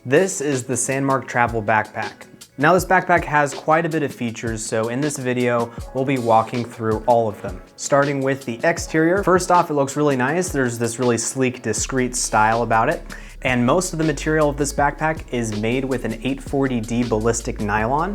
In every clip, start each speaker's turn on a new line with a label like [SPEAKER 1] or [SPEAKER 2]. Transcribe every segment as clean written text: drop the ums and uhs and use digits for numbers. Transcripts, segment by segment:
[SPEAKER 1] This is the SANDMARC travel backpack. Now this backpack has quite a bit of features, so in this video, we'll be walking through all of them. Starting with the exterior. First off, it looks really nice. There's this really sleek, discreet style about it. And most of the material of this backpack is made with an 840D ballistic nylon.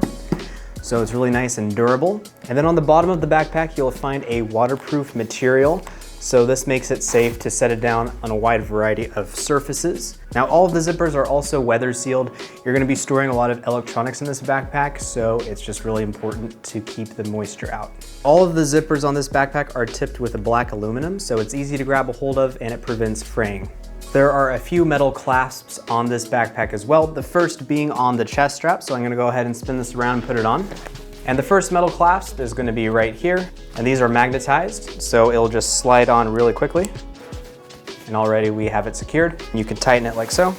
[SPEAKER 1] So it's really nice and durable. And then on the bottom of the backpack, you'll find a waterproof material. So this makes it safe to set it down on a wide variety of surfaces. Now all of the zippers are also weather sealed. You're gonna be storing a lot of electronics in this backpack, so it's just really important to keep the moisture out. All of the zippers on this backpack are tipped with a black aluminum, so it's easy to grab a hold of and it prevents fraying. There are a few metal clasps on this backpack as well, the first being on the chest strap, so I'm gonna go ahead and spin this around and put it on. And the first metal clasp is gonna be right here, and these are magnetized, so it'll just slide on really quickly. And already we have it secured. You can tighten it like so.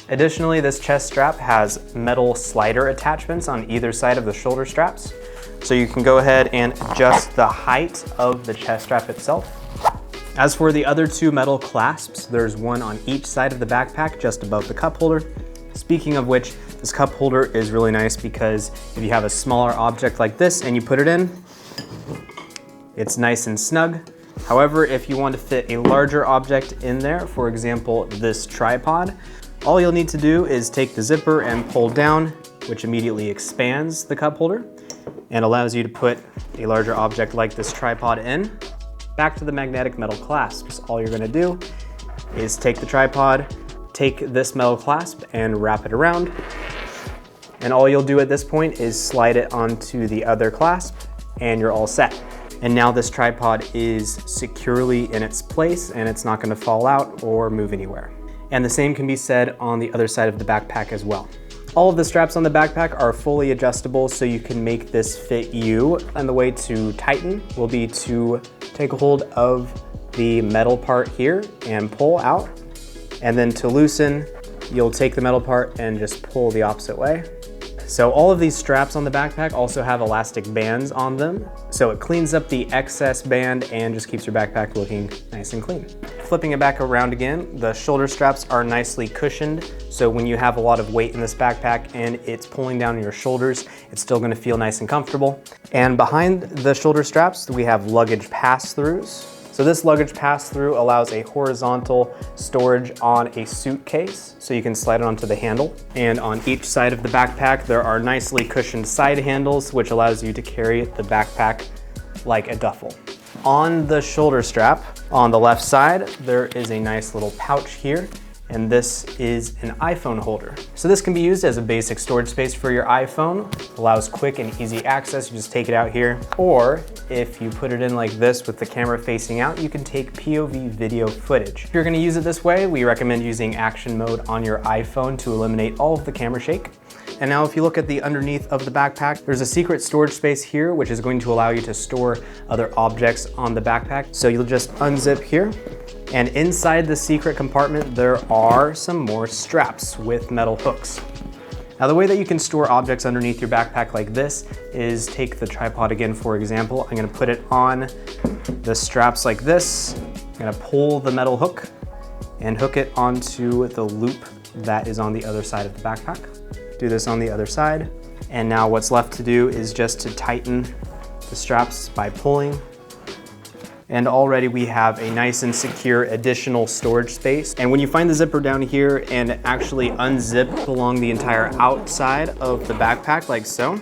[SPEAKER 1] Additionally, this chest strap has metal slider attachments on either side of the shoulder straps, so you can go ahead and adjust the height of the chest strap itself. As for the other two metal clasps, there's one on each side of the backpack, just above the cup holder. Speaking of which, this cup holder is really nice because if you have a smaller object like this and you put it in, it's nice and snug. However, if you want to fit a larger object in there, for example, this tripod, all you'll need to do is take the zipper and pull down, which immediately expands the cup holder and allows you to put a larger object like this tripod in. Back to the magnetic metal clasps. All you're gonna do is take the tripod, take this metal clasp and wrap it around. And all you'll do at this point is slide it onto the other clasp and you're all set. And now this tripod is securely in its place and it's not gonna fall out or move anywhere. And the same can be said on the other side of the backpack as well. All of the straps on the backpack are fully adjustable so you can make this fit you. And the way to tighten will be to take a hold of the metal part here and pull out. And then to loosen, you'll take the metal part and just pull the opposite way. So all of these straps on the backpack also have elastic bands on them. So it cleans up the excess band and just keeps your backpack looking nice and clean. Flipping it back around again, the shoulder straps are nicely cushioned. So when you have a lot of weight in this backpack and it's pulling down your shoulders, it's still gonna feel nice and comfortable. And behind the shoulder straps, we have luggage pass-throughs. So this luggage pass-through allows a horizontal storage on a suitcase, so you can slide it onto the handle. And on each side of the backpack, there are nicely cushioned side handles, which allows you to carry the backpack like a duffel. On the shoulder strap, on the left side, there is a nice little pouch here, and this is an iPhone holder. So this can be used as a basic storage space for your iPhone. Allows quick and easy access. You just take it out here. Or if you put it in like this with the camera facing out, you can take POV video footage. If you're gonna use it this way, we recommend using action mode on your iPhone to eliminate all of the camera shake. And now if you look at the underneath of the backpack, there's a secret storage space here, which is going to allow you to store other objects on the backpack. So you'll just unzip here. And inside the secret compartment, there are some more straps with metal hooks. Now the way that you can store objects underneath your backpack like this is take the tripod again, for example. I'm gonna put it on the straps like this. I'm gonna pull the metal hook and hook it onto the loop that is on the other side of the backpack. Do this on the other side. And now what's left to do is just to tighten the straps by pulling. And already we have a nice and secure additional storage space. And when you find the zipper down here and actually unzip along the entire outside of the backpack like so,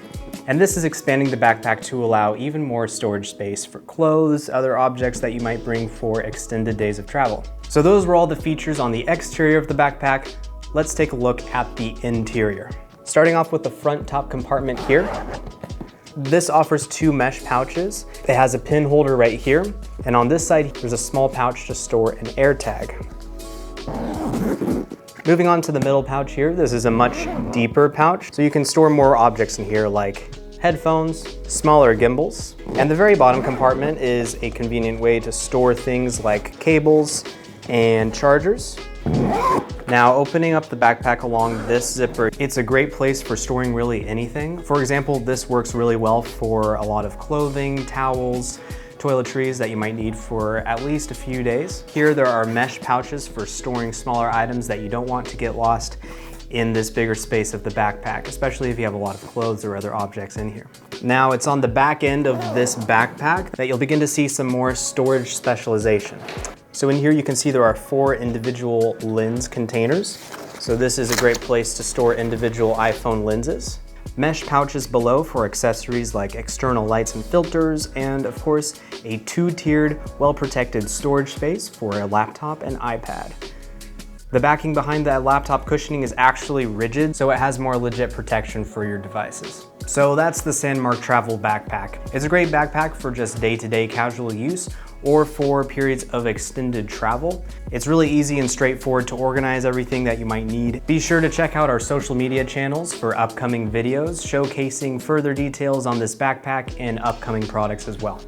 [SPEAKER 1] and this is expanding the backpack to allow even more storage space for clothes, other objects that you might bring for extended days of travel. So those were all the features on the exterior of the backpack. Let's take a look at the interior. Starting off with the front top compartment here. This offers two mesh pouches. It has a pin holder right here, and on this side, there's a small pouch to store an air tag. Moving on to the middle pouch here, this is a much deeper pouch, so you can store more objects in here like headphones, smaller gimbals. And the very bottom compartment is a convenient way to store things like cables and chargers. Now, opening up the backpack along this zipper, it's a great place for storing really anything. For example, this works really well for a lot of clothing, towels, toiletries that you might need for at least a few days. Here there are mesh pouches for storing smaller items that you don't want to get lost. in this bigger space of the backpack, especially if you have a lot of clothes or other objects in here. Now it's on the back end of this backpack that you'll begin to see some more storage specialization. So in here you can see there are 4 individual lens containers. So this is a great place to store individual iPhone lenses. Mesh pouches below for accessories like external lights and filters, and of course, a 2-tiered, well-protected storage space for a laptop and iPad. The backing behind that laptop cushioning is actually rigid, so it has more legit protection for your devices. So that's the SANDMARC Travel Backpack. It's a great backpack for just day-to-day casual use or for periods of extended travel. It's really easy and straightforward to organize everything that you might need. Be sure to check out our social media channels for upcoming videos showcasing further details on this backpack and upcoming products as well.